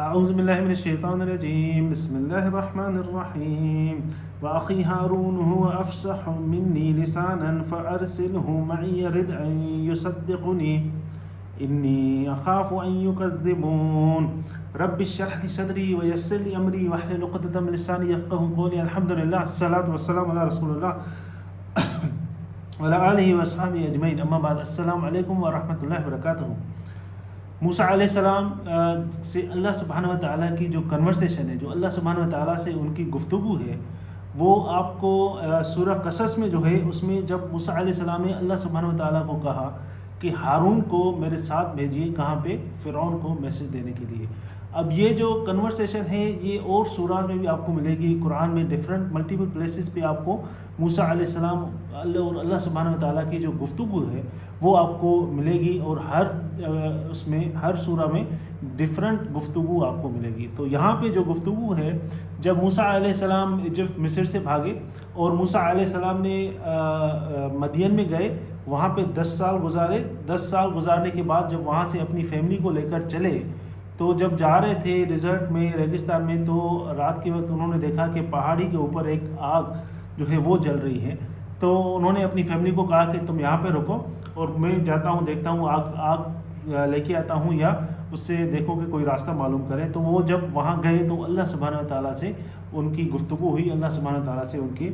أعوذ بالله من الشيطان الرجيم بسم الله الرحمن الرحيم وأخي هارون هو أفصح مني لسانا فأرسله معي يرد أن يصدقني إني أخاف أن يكذبون رب اشرح لي صدري ويسر لي أمري واحلل عقدة من لساني يفقهوا قولي الحمد لله الصلاة والسلام على رسول الله وعلى آلہ وصحبہ اجمعین اما بعد السلام علیکم ورحمۃ اللہ وبرکاتہ۔ موسیٰ علیہ السلام سے اللہ سبحانہ و تعالیٰ کی جو کنورسیشن ہے، جو اللہ سبحانہ و تعالیٰ سے ان کی گفتگو ہے، وہ آپ کو سورہ قصص میں جو ہے، اس میں جب موسیٰ علیہ السلام نے اللہ سبحانہ و تعالیٰ کو کہا کہ ہارون کو میرے ساتھ بھیجیے، کہاں پہ؟ فرعون کو میسج دینے کے لیے۔ اب یہ جو کنورسیشن ہے یہ اور سورات میں بھی آپ کو ملے گی، قرآن میں ڈفرینٹ ملٹیپل پلیسز پہ آپ کو موسیٰ علیہ السلام اللہ سبحانہ و تعالیٰ کی جو گفتگو ہے وہ آپ کو ملے گی، اور ہر سورہ میں ڈفرینٹ گفتگو آپ کو ملے گی۔ تو یہاں پہ جو گفتگو ہے، جب موسیٰ علیہ السلام جب مصر سے بھاگے اور موسیٰ علیہ السلام نے مدین میں گئے، وہاں پہ 10 سال گزارے۔ 10 سال گزارنے کے بعد جب وہاں سے اپنی فیملی کو لے کر چلے، تو جب جا رہے تھے ڈیزرٹ میں، ریگستان میں، تو رات کے وقت انہوں نے دیکھا کہ پہاڑی کے اوپر ایک آگ جو ہے وہ جل رہی ہے۔ تو انہوں نے اپنی فیملی کو کہا کہ تم یہاں پہ رکو اور میں جاتا ہوں، دیکھتا ہوں آگ لے کے آتا ہوں، یا اس سے دیکھو کہ کوئی راستہ معلوم کرے۔ تو وہ جب وہاں گئے تو اللہ سبحانہ و تعالیٰ سے ان کی گفتگو ہوئی، اللہ سبحانہ و تعالیٰ سے ان کی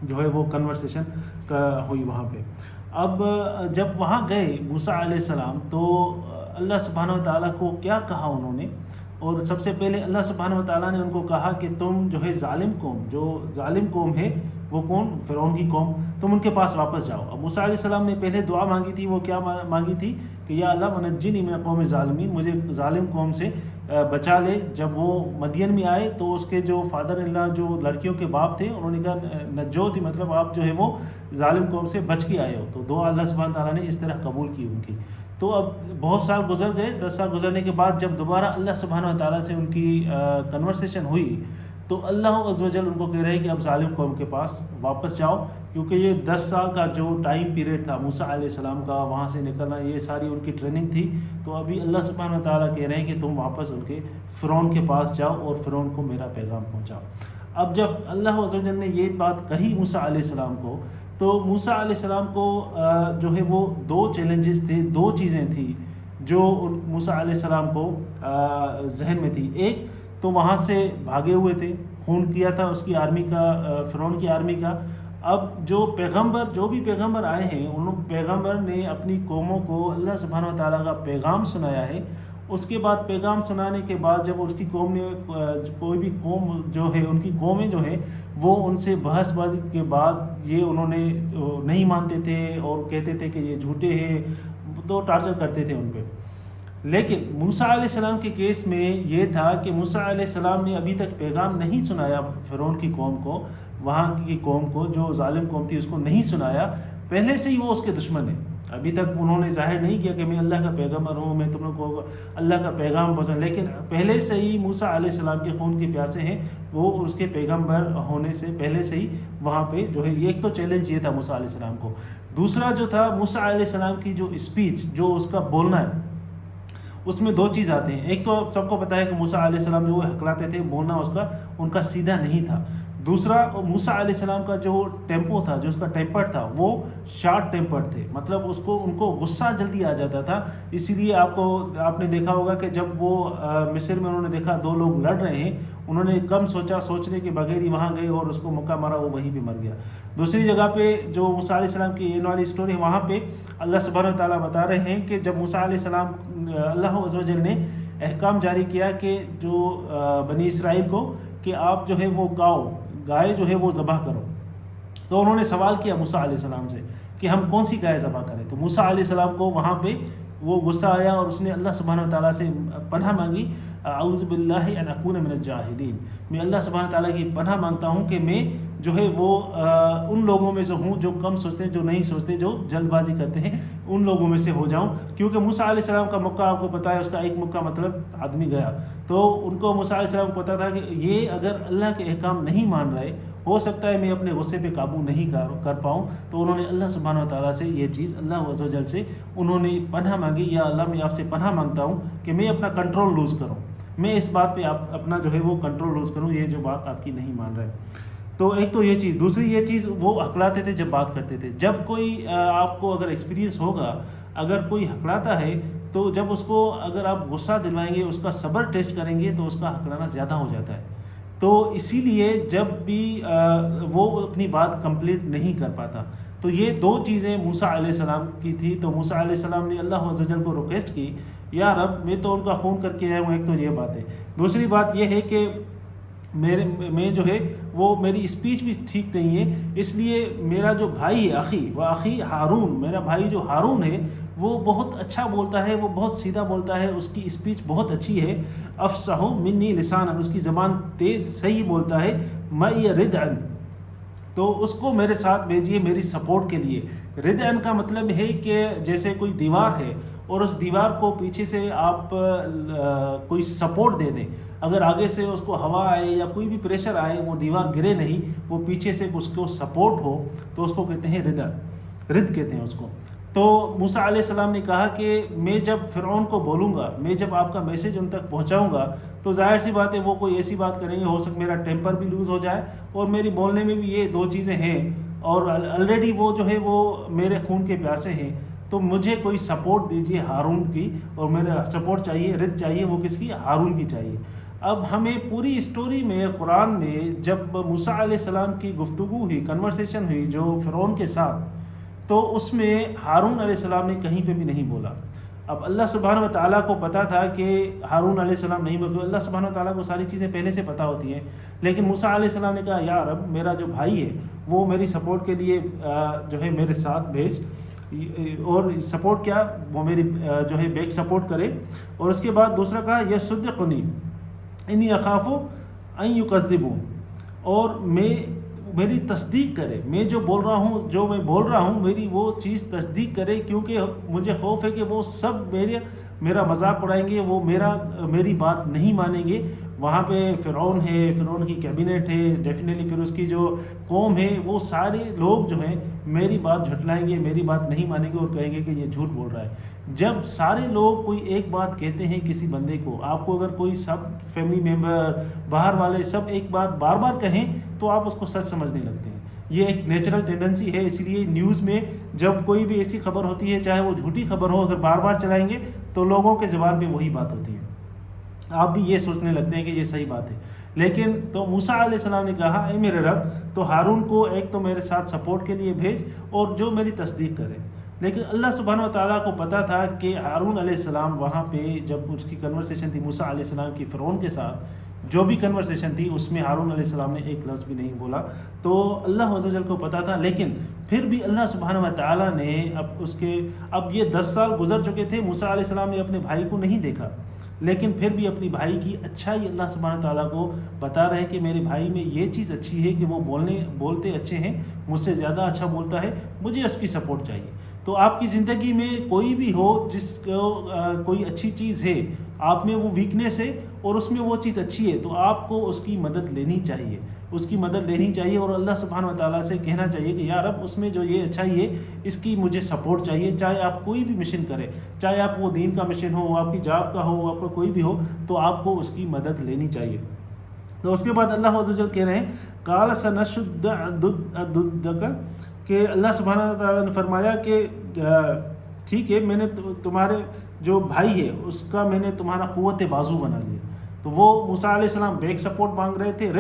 جو ہے وہ کنورسیشن ہوئی وہاں پہ۔ اب جب وہاں گئے موسیٰ علیہ السلام، تو اللہ سبحانہ و تعالیٰ کو کیا کہا انہوں نے؟ اور سب سے پہلے اللہ سبحانہ و تعالیٰ نے ان کو کہا کہ تم جو ہے ظالم قوم ہے، وہ کون؟ فرعون کی قوم، تم ان کے پاس واپس جاؤ۔ اب موسیٰ علیہ السلام نے پہلے دعا مانگی تھی، وہ کیا مانگی تھی کہ یا اللہ ونجنی من قوم ظالمین، مجھے ظالم قوم سے بچا لے۔ جب وہ مدین میں آئے تو اس کے جو فادر اللہ، جو لڑکیوں کے باپ تھے، انہوں نے کہا نجوت، مطلب آپ جو ہے وہ ظالم قوم سے بچ کے آئے ہو۔ تو دعا اللہ سبحانہ تعالیٰ نے اس طرح قبول کی ان کی۔ تو اب بہت سال گزر گئے، 10 سال گزرنے کے بعد جب دوبارہ اللہ سبحانہ و تعالیٰ سے ان کی کنورسیشن ہوئی، تو اللہ عز و جل ان کو کہہ رہے ہیں کہ اب ظالم قوم کے پاس واپس جاؤ، کیونکہ یہ 10 سال کا جو ٹائم پیریڈ تھا موسیٰ علیہ السلام کا، وہاں سے نکلنا، یہ ساری ان کی ٹریننگ تھی۔ تو ابھی اللہ سبحانہ و تعالیٰ کہہ رہے ہیں کہ تم واپس ان کے فرعون کے پاس جاؤ اور فرعون کو میرا پیغام پہنچاؤ۔ اب جب اللہ عز و جل نے یہ بات کہی موسیٰ علیہ السلام کو، تو موسیٰ علیہ السلام کو جو ہے وہ 2 چیلنجز تھے، 2 چیزیں تھیں جو موسیٰ علیہ السلام کو ذہن میں تھی۔ ایک تو وہاں سے بھاگے ہوئے تھے، خون کیا تھا اس کی آرمی کا، فرعون کی آرمی کا۔ اب جو بھی پیغمبر آئے ہیں، ان پیغمبر نے اپنی قوموں کو اللہ سبحانہ و تعالیٰ کا پیغام سنایا ہے۔ اس کے بعد پیغام سنانے کے بعد جب اس کی قوم نے، کوئی بھی قوم جو ہے، ان کی قومیں جو ہیں وہ ان سے بحث بازی کے بعد یہ انہوں نے نہیں مانتے تھے اور کہتے تھے کہ یہ جھوٹے ہیں، تو ٹارچر کرتے تھے ان پہ۔ لیکن موسیٰ علیہ السلام کے کیس میں یہ تھا کہ موسیٰ علیہ السلام نے ابھی تک پیغام نہیں سنایا فرعون کی قوم کو، وہاں کی قوم کو، جو ظالم قوم تھی اس کو نہیں سنایا۔ پہلے سے ہی وہ اس کے دشمن ہیں، ابھی تک انہوں نے ظاہر نہیں کیا کہ میں اللہ کا پیغمبر ہوں، میں تم لوگوں کو اللہ کا پیغام پہنچاؤں، لیکن پہلے سے ہی موسیٰ علیہ السلام کے خون کے پیاسے ہیں، وہ اس کے پیغمبر ہونے سے پہلے سے ہی وہاں پہ جو ہے۔ ایک تو چیلنج یہ تھا موسیٰ علیہ السلام کو۔ دوسرا جو تھا موسیٰ علیہ السلام کی جو اسپیچ، جو اس کا بولنا ہے، اس میں 2 چیز آتے ہیں۔ ایک تو سب کو پتہ ہے کہ موسیٰ علیہ السلام جو وہ ہکلاتے تھے، بولنا ان کا سیدھا نہیں تھا۔ دوسرا موسیٰ علیہ السلام کا جو ٹیمپو تھا، جو اس کا ٹیمپر تھا، وہ شارٹ ٹیمپر تھے، مطلب ان کو غصہ جلدی آ جاتا تھا۔ اسی لیے آپ نے دیکھا ہوگا کہ جب وہ مصر میں انہوں نے دیکھا 2 لوگ لڑ رہے ہیں، انہوں نے کم سوچنے کے بغیر ہی وہاں گئے اور اس کو مکہ مارا، وہ وہیں پہ مر گیا۔ دوسری جگہ پہ جو موسیٰ علیہ السلام کی یہ والی اسٹوری ہے، وہاں پہ اللہ سبحانہ و تعالیٰ بتا رہے ہیں کہ جب موسیٰ علیہ السلام، اللہ عز و جل نے احکام جاری کیا کہ جو بنی اسرائیل کو کہ آپ جو ہے وہ گائے جو ہے وہ ذبح کرو، تو انہوں نے سوال کیا موسیٰ علیہ السلام سے کہ ہم کون سی گائے ذبح کریں؟ تو موسیٰ علیہ السلام کو وہاں پہ وہ غصہ آیا اور اس نے اللہ سبحانہ و تعالیٰ سے پناہ مانگی، اعوذ باللہ ان اکون من الجاہلین، میں اللہ سبحانہ و تعالیٰ کی پناہ مانگتا ہوں کہ میں جو ہے وہ ان لوگوں میں سے ہوں جو کم سوچتے ہیں، جو نہیں سوچتے، جو جلد بازی کرتے ہیں، ان لوگوں میں سے ہو جاؤں۔ کیونکہ موسیٰ علیہ السلام کا مکہ آپ کو پتہ ہے، اس کا ایک مکہ مطلب آدمی گیا، تو ان کو موسیٰ علیہ السلام کو پتہ تھا کہ یہ اگر اللہ کے احکام نہیں مان رہے، ہو سکتا ہے میں اپنے غصے پہ قابو نہیں کر پاؤں۔ تو انہوں نے اللہ سبحانہ و تعالیٰ سے یہ چیز، اللہ عز و جل سے انہوں نے پناہ مانگی، یا اللہ میں آپ سے پناہ مانگتا ہوں کہ میں اپنا کنٹرول لوز کروں، میں اس بات پہ اپنا جو ہے وہ کنٹرول لوز کروں، یہ جو بات آپ کی نہیں مان رہے۔ تو ایک تو یہ چیز، دوسری یہ چیز وہ ہکلاتے تھے جب بات کرتے تھے۔ جب کوئی آپ کو اگر ایکسپیرینس ہوگا، اگر کوئی ہکلاتا ہے تو جب اس کو اگر آپ غصہ دلوائیں گے، اس کا صبر ٹیسٹ کریں گے تو اس کا ہکلانا زیادہ ہو جاتا ہے۔ تو اسی لیے جب بھی وہ اپنی بات کمپلیٹ نہیں کر پاتا، تو یہ دو چیزیں موسیٰ علیہ السلام کی تھی۔ تو موسیٰ علیہ السلام نے اللہ عز و جل کو ریکویسٹ کی، یا رب میں تو ان کا خون کر کے آیا ہوں، ایک تو یہ بات ہے۔ دوسری بات یہ ہے کہ میں جو ہے وہ میری اسپیچ بھی ٹھیک نہیں ہے، اس لیے میرا جو بھائی ہے اخی ہارون، میرا بھائی جو ہارون ہے وہ بہت اچھا بولتا ہے، وہ بہت سیدھا بولتا ہے، اس کی اسپیچ بہت اچھی ہے، افصح منی لسانا، اس کی زبان تیز صحیح بولتا ہے، معی ردعا، تو اس کو میرے ساتھ بھیجیے میری سپورٹ کے لیے۔ ردعا کا مطلب ہے کہ جیسے کوئی دیوار ہے اور اس دیوار کو پیچھے سے آپ کوئی سپورٹ دے دیں، اگر آگے سے اس کو ہوا آئے یا کوئی بھی پریشر آئے وہ دیوار گرے نہیں، وہ پیچھے سے اس کو سپورٹ ہو، تو اس کو کہتے ہیں رد کہتے ہیں اس کو۔ تو موسیٰ علیہ السلام نے کہا کہ میں جب فرعون کو بولوں گا، میں جب آپ کا میسیج ان تک پہنچاؤں گا، تو ظاہر سی بات ہے وہ کوئی ایسی بات کریں گے، ہو سکتا میرا ٹیمپر بھی لوز ہو جائے، اور میری بولنے میں بھی یہ دو چیزیں ہیں، اور آلریڈی وہ جو ہے وہ میرے خون کے پیاسے ہیں، تو مجھے کوئی سپورٹ دیجیے ہارون کی، اور میرا سپورٹ چاہیے، رد چاہیے، وہ کس کی؟ ہارون کی چاہیے۔ اب ہمیں پوری اسٹوری میں قرآن میں جب موسیٰ علیہ السلام کی گفتگو ہوئی، کنورسیشن ہوئی جو فرعون کے ساتھ، تو اس میں ہارون علیہ السلام نے کہیں پہ بھی نہیں بولا۔ اب اللہ سبحانہ و تعالیٰ کو پتہ تھا کہ ہارون علیہ السلام نہیں بولے، اللہ سبحانہ و تعالیٰ کو ساری چیزیں پہلے سے پتہ ہوتی ہیں، لیکن موسیٰ علیہ السلام نے کہا یا رب میرا جو بھائی ہے وہ میری سپورٹ کے لیے جو ہے میرے ساتھ بھیج، اور سپورٹ کیا، وہ میری جو ہے بیک سپورٹ کرے۔ اور اس کے بعد دوسرا کہا یصدقنی انی اخاف ان یکذبون، اور میری تصدیق کرے، میں جو بول رہا ہوں میری وہ چیز تصدیق کرے، کیونکہ مجھے خوف ہے کہ وہ سب میرا مذاق اڑائیں گے، وہ میری بات نہیں مانیں گے۔ وہاں پہ فرعون ہے، فرعون کی کیبنٹ ہے، ڈیفینیٹلی پھر اس کی جو قوم ہے، وہ سارے لوگ جو ہیں میری بات جھٹلائیں گے، میری بات نہیں مانیں گے، اور کہیں گے کہ یہ جھوٹ بول رہا ہے۔ جب سارے لوگ کوئی ایک بات کہتے ہیں کسی بندے کو، آپ کو اگر کوئی سب فیملی ممبر باہر والے سب ایک بات بار بار کہیں تو آپ اس کو سچ سمجھنے لگتے ہیں، یہ ایک نیچرل ٹینڈنسی ہے۔ اسی لیے نیوز میں جب کوئی بھی ایسی خبر ہوتی ہے، چاہے وہ جھوٹی خبر ہو، اگر بار بار چلائیں گے تو لوگوں کے زبان پہ وہی بات ہوتی ہے، آپ بھی یہ سوچنے لگتے ہیں کہ یہ صحیح بات ہے۔ لیکن تو موسیٰ علیہ السلام نے کہا اے میرے رب، تو ہارون کو ایک تو میرے ساتھ سپورٹ کے لیے بھیج، اور جو میری تصدیق کرے۔ لیکن اللہ سبحانہ و تعالیٰ کو پتہ تھا کہ ہارون علیہ السلام وہاں پہ جب اس کی کنورسیشن تھی موسیٰ علیہ السلام کی فرعون کے ساتھ، جو بھی کنورسیشن تھی اس میں ہارون علیہ السلام نے ایک لفظ بھی نہیں بولا، تو اللہ عز و جل کو پتہ تھا۔ لیکن پھر بھی اللہ سبحانہ و تعالیٰ نے اب یہ 10 سال گزر چکے تھے، موسیٰ علیہ السلام نے اپنے بھائی کو نہیں دیکھا، لیکن پھر بھی اپنی بھائی کی اچھائی اللہ سبحانہ تعالیٰ کو بتا رہے کہ میرے بھائی میں یہ چیز اچھی ہے کہ وہ بولتے اچھے ہیں، مجھ سے زیادہ اچھا بولتا ہے، مجھے اس کی سپورٹ چاہیے۔ تو آپ کی زندگی میں کوئی بھی ہو جس کو کوئی اچھی چیز ہے، آپ میں وہ ویکنیس ہے اور اس میں وہ چیز اچھی ہے، تو آپ کو اس کی مدد لینی چاہیے، اور اللہ سبحانہ و تعالیٰ سے کہنا چاہیے کہ یا رب اس میں جو یہ اچھائی ہے اس کی مجھے سپورٹ چاہیے۔ چاہے آپ کوئی بھی مشن کریں، چاہے آپ وہ دین کا مشن ہو، آپ کی جاب کا ہو، آپ کا کوئی بھی ہو، تو آپ کو اس کی مدد لینی چاہیے۔ تو اس کے بعد اللہ عز و جل کہہ رہے ہیں قال سنشد عضدک، کہ اللہ سبحانہ و تعالیٰ نے فرمایا کہ ٹھیک ہے، میں نے تمہارے جو بھائی ہے اس کا میں نے تمہارا قوت بازو بنا لیا۔ تو وہ موسیٰ علیہ السلام بیک سپورٹ مانگ رہے تھے،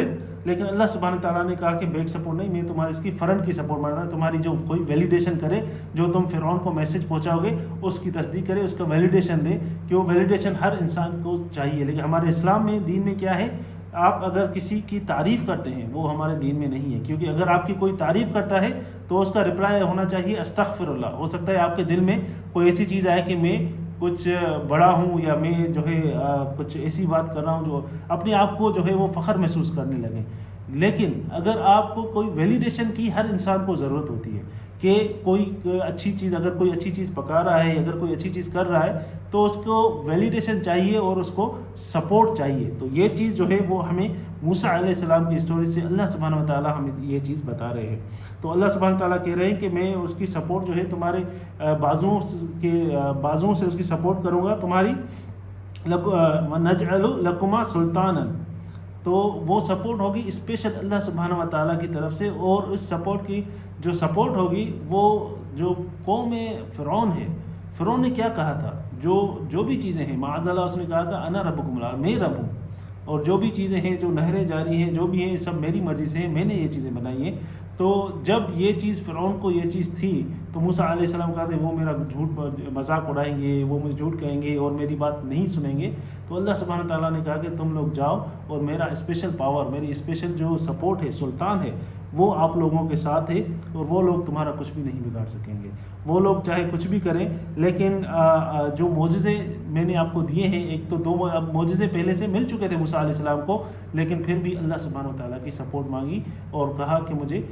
لیکن اللہ سبحانہ تعالیٰ نے کہا کہ بیک سپورٹ نہیں، میں تمہاری اس کی فرنٹ کی سپورٹ مانگ رہا ہوں، تمہاری جو کوئی ویلیڈیشن کرے، جو تم فرعون کو میسج پہنچاؤ گے اس کی تصدیق کرے، اس کا ویلیڈیشن دے، کہ وہ ویلیڈیشن ہر انسان کو چاہیے۔ لیکن ہمارے اسلام میں، دین میں کیا ہے، آپ اگر کسی کی تعریف کرتے ہیں وہ ہمارے دین میں نہیں ہے، کیونکہ اگر آپ کی کوئی تعریف کرتا ہے تو اس کا رپلائی ہونا چاہیے استغفر اللہ۔ ہو سکتا ہے آپ کے دل میں کوئی ایسی چیز آئے کہ میں کچھ بڑا ہوں، یا میں جو ہے کچھ ایسی بات کر رہا ہوں جو اپنے آپ کو جو ہے وہ فخر محسوس کرنے لگے۔ لیکن اگر آپ کو کوئی ویلیڈیشن کی ہر انسان کو ضرورت ہوتی ہے کہ کوئی اچھی چیز، اگر کوئی اچھی چیز پکا رہا ہے، اگر کوئی اچھی چیز کر رہا ہے تو اس کو ویلیڈیشن چاہیے اور اس کو سپورٹ چاہیے۔ تو یہ چیز جو ہے وہ ہمیں موسیٰ علیہ السلام کی اسٹوری سے اللہ سبحانہ و تعالیٰ ہمیں یہ چیز بتا رہے ہیں۔ تو اللہ سبحانہ و تعالیٰ کہہ رہے ہیں کہ میں اس کی سپورٹ جو ہے تمہارے بازوؤں سے اس کی سپورٹ کروں گا تمہاری، نجعل لکما سلطانا، تو وہ سپورٹ ہوگی اسپیشل اللہ سبحانہ و تعالیٰ کی طرف سے، اور اس سپورٹ کی جو سپورٹ ہوگی وہ جو قوم فرعون ہے، فرعون نے کیا کہا تھا، جو بھی چیزیں ہیں معاذ اللہ، اس نے کہا تھا انا ربکم الاعلی، میں رب ہوں، اور جو بھی چیزیں ہیں، جو نہریں جاری ہیں، جو بھی ہیں، سب میری مرضی سے ہیں، میں نے یہ چیزیں بنائی ہیں۔ تو جب یہ چیز فرعون کو یہ چیز تھی تو موسیٰ علیہ السلام کہتے وہ میرا جھوٹ مذاق اڑائیں گے، وہ مجھے جھوٹ کہیں گے اور میری بات نہیں سنیں گے۔ تو اللہ سبحانہ تعالیٰ نے کہا کہ تم لوگ جاؤ اور میرا اسپیشل پاور، میری اسپیشل جو سپورٹ ہے، سلطان ہے، وہ آپ لوگوں کے ساتھ ہے، اور وہ لوگ تمہارا کچھ بھی نہیں بگاڑ سکیں گے۔ وہ لوگ چاہے کچھ بھی کریں، لیکن جو معجزے میں نے آپ کو دیے ہیں، ایک تو 2 معجزے پہلے سے مل چکے تھے موسیٰ علیہ السلام کو، لیکن پھر بھی اللہ سبحانہ و تعالیٰ کی سپورٹ مانگی اور کہا کہ مجھے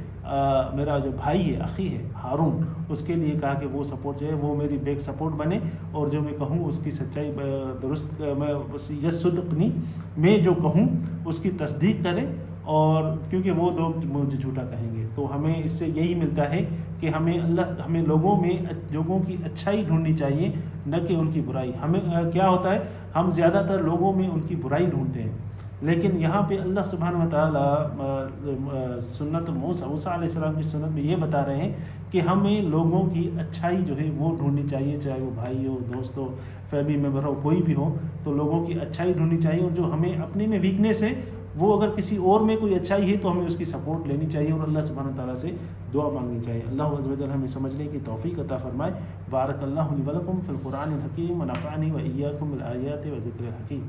میرا جو بھائی ہے، اخی ہے ہارون، اس کے لیے کہا کہ وہ سپورٹ جو ہے وہ میری بیک سپورٹ بنے، اور جو میں کہوں اس کی سچائی درست، میں یصدقنی، میں جو کہوں اس کی تصدیق کرے، اور کیونکہ وہ لوگ مجھے جھوٹا کہیں گے۔ تو ہمیں اس سے یہی ملتا ہے کہ ہمیں لوگوں کی اچھائی ڈھونڈنی چاہیے، نہ کہ ان کی برائی۔ ہمیں کیا ہوتا ہے، ہم زیادہ تر لوگوں میں ان کی برائی ڈھونڈتے ہیں، لیکن یہاں پہ اللہ سبحانہ و تعالیٰ سنت موسیٰ علیہ السلام کی سنت میں یہ بتا رہے ہیں کہ ہمیں لوگوں کی اچھائی جو ہے وہ ڈھونڈنی چاہیے، چاہے وہ بھائی ہو، دوست ہو، فیملی ممبر ہو، کوئی بھی ہو، تو لوگوں کی اچھائی ڈھونڈنی چاہیے، اور جو ہمیں اپنے میں ویکنیس ہے، وہ اگر کسی اور میں کوئی اچھائی ہے تو ہمیں اس کی سپورٹ لینی چاہیے، اور اللہ سبحانہ تعالیٰ سے دعا مانگنی چاہیے۔ اللہ عز و جل ہمیں سمجھنے کی توفیق عطا فرمائے۔ بارک اللہ لی و لکم فی القرآن الحکیم، ونفعنی و ایاکم بالآیات و ذکر الحکیم۔